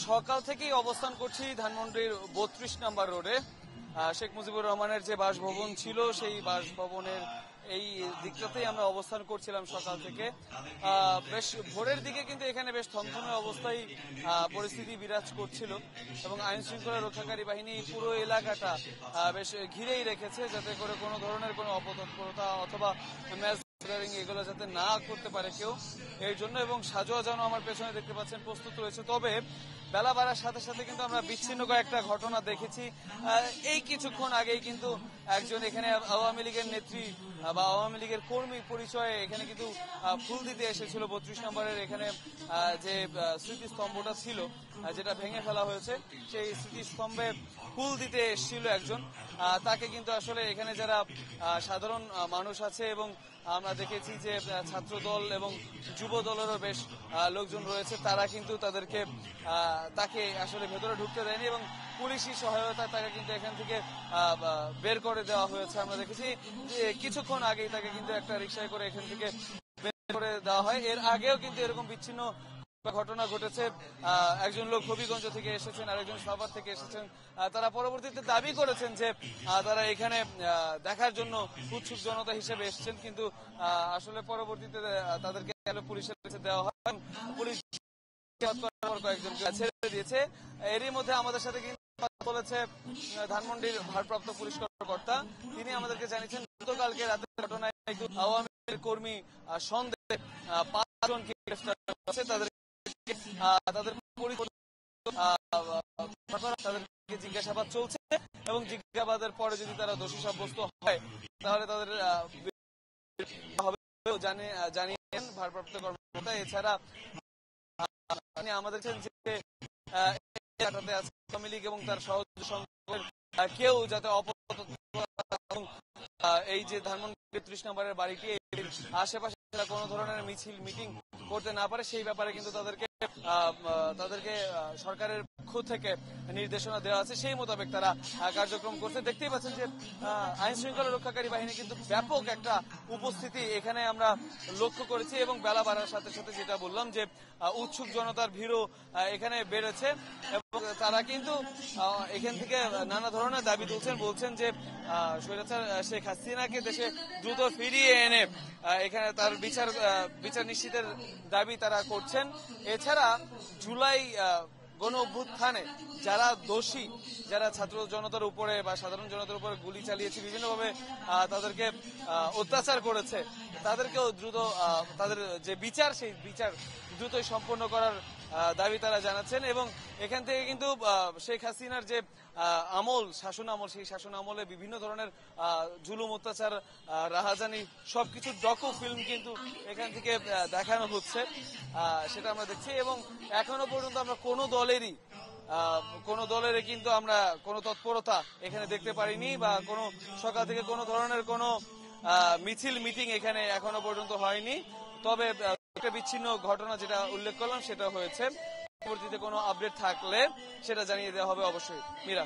সকাল থেকেই অবস্থান করছি ধানমন্ডির ৩২ নম্বর রোডে। শেখ মুজিবুর রহমানের যে বাসভবন ছিল সেই বাসভবনের এই দিকটাতেই আমরা অবস্থান করছিলাম সকাল থেকে। বেশ ভোরের দিকে কিন্তু এখানে বেশ থমথমে অবস্থায় পরিস্থিতি বিরাজ করছিল এবং আইন শৃঙ্খলা রক্ষাকারী বাহিনী পুরো এলাকাটা বেশ ঘিরেই রেখেছে, যাতে করে কোনো ধরনের কোনো অপতৎপরতা অথবা এগুলো যাতে না করতে পারে কেউ, এর জন্য। এবং সাজোয়া যেন আমার পেছনে দেখতে পাচ্ছেন প্রস্তুত রয়েছে। তবে বেলা বাড়ার সাথে সাথে কিন্তু আমরা বিচ্ছিন্ন কয়েকটা ঘটনা দেখেছি। এই কিছুক্ষণ আগেই কিন্তু একজন এখানে আওয়ামী লীগের নেত্রী বা আওয়ামী লীগের কর্মী পরিচয়ে এখানে কিন্তু ফুল দিতে এসেছিল ৩২ নম্বরের এখানে যে স্মৃতিস্তম্ভটা ছিল যেটা ভেঙে ফেলা হয়েছে, সেই স্মৃতিস্তম্ভে ফুল দিতে এসেছিল একজন। তাকে কিন্তু আসলে এখানে যারা সাধারণ মানুষ আছে এবং আমরা দেখেছি যে ছাত্র দল এবং যুব দলেরও বেশ লোকজন রয়েছে, তারা কিন্তু তাকে আসলে ভেতরে ঢুকতে দেয়নি এবং পুলিশি সহায়তায় তাকে কিন্তু এখান থেকে বের করে দেওয়া হয়েছে। আমরা দেখেছি যে কিছুক্ষণ আগেই তাকে কিন্তু একটা রিকশায় করে এখান থেকে বের করে দেওয়া হয়। এর আগেও কিন্তু এরকম বিচ্ছিন্ন ঘটনা ঘটেছে। একজন লোক হবিগঞ্জ থেকে এসেছেন, আরেকজন সাভার থেকে এসেছেন। তারা পরবর্তীতে দাবি করেছেন যে তারা এখানে দেখার জন্য উৎসুক জনতা হিসেবে এসেছেন, কিন্তু আসলে পরবর্তীতে তাদেরকে পুলিশের কাছে দেওয়া হয়। পুলিশ কয়েকজনকে ছেড়ে দিয়েছে। এরই মধ্যে আমাদের সাথে কিন্তু বলেছে ধানমন্ডির ভারপ্রাপ্ত পুলিশ কর্মকর্তা, তিনি আমাদেরকে জানিয়েছেন গতকালকে রাতের ঘটনায় আওয়ামী লীগের কর্মী সন্দেহে ৫ জনকে গ্রেফতার করেছে। তাদেরকে জিজ্ঞাসাবাদ চলছে এবং জিজ্ঞাসাবাদের পরে যদি তারা দোষী সাব্যস্ত হয় তাহলে তাদের জানিয়েছেন ভারপ্রাপ্ত কর্মকর্তা। এছাড়া আমাদের আওয়ামী লীগ এবং তার সহযোগী সংগঠনের কেউ যাতে এই যে ধানমন্ডি ৩০ নম্বরের বাড়িটি আশেপাশে কোনো ধরনের মিছিল মিটিং করতে না পারে সেই ব্যাপারে কিন্তু তাদেরকে সরকারের পক্ষ থেকে নির্দেশনা দেওয়া আছে, সেই মোতাবেক তারা কার্যক্রম করছে। দেখতেই পাচ্ছেন যে আইন শৃঙ্খলা রক্ষাকারী বাহিনী কিন্তু ব্যাপক একটা উপস্থিতি এখানে আমরা লক্ষ্য করেছি এবং বেলা বাড়ার সাথে সাথে যেটা বললাম যে উৎসুক জনতার ভিড়ও এখানে বেড়েছে এবং তারা কিন্তু এখান থেকে নানা ধরনের দাবি তুলছেন, বলছেন যে স্বৈরাচার শেখ হাসিনাকে দেশে দ্রুত ফিরিয়ে এনে এখানে তার বিচার নিশ্চিতের দাবি তারা করছেন। এছাড়া জুলাই গণ অভ্যুত্থানে যারা দোষী, যারা ছাত্র জনতার উপরে বা সাধারণ জনতার উপরে গুলি চালিয়েছে, বিভিন্নভাবে তাদেরকে অত্যাচার করেছে, তাদেরকেও দ্রুত তাদের যে বিচার সেই বিচার দ্রুতই সম্পন্ন করার দাবি তারা জানাচ্ছেন। এবং এখান থেকে কিন্তু শেখ হাসিনার যে শাসন আমল, সেই শাসন আমলে বিভিন্ন ধরনের জুলুম, অত্যাচার, রাহাজানি সবকিছু ডকু ফিল্ম কিন্তু এখান থেকে দেখানো হচ্ছে, সেটা আমরা দেখছি। এবং এখনো পর্যন্ত আমরা কোনো দলেরই কিন্তু আমরা কোনো তৎপরতা এখানে দেখতে পারিনি বা কোনো সকাল থেকে কোনো ধরনের কোনো মিছিল মিটিং এখানে এখনো পর্যন্ত হয়নি। তবে একটা বিচ্ছিন্ন ঘটনা যেটা উল্লেখ করলাম সেটা হয়েছে। পরবর্তীতে কোনো আপডেট থাকলে সেটা জানিয়ে দেওয়া হবে অবশ্যই। মীরা।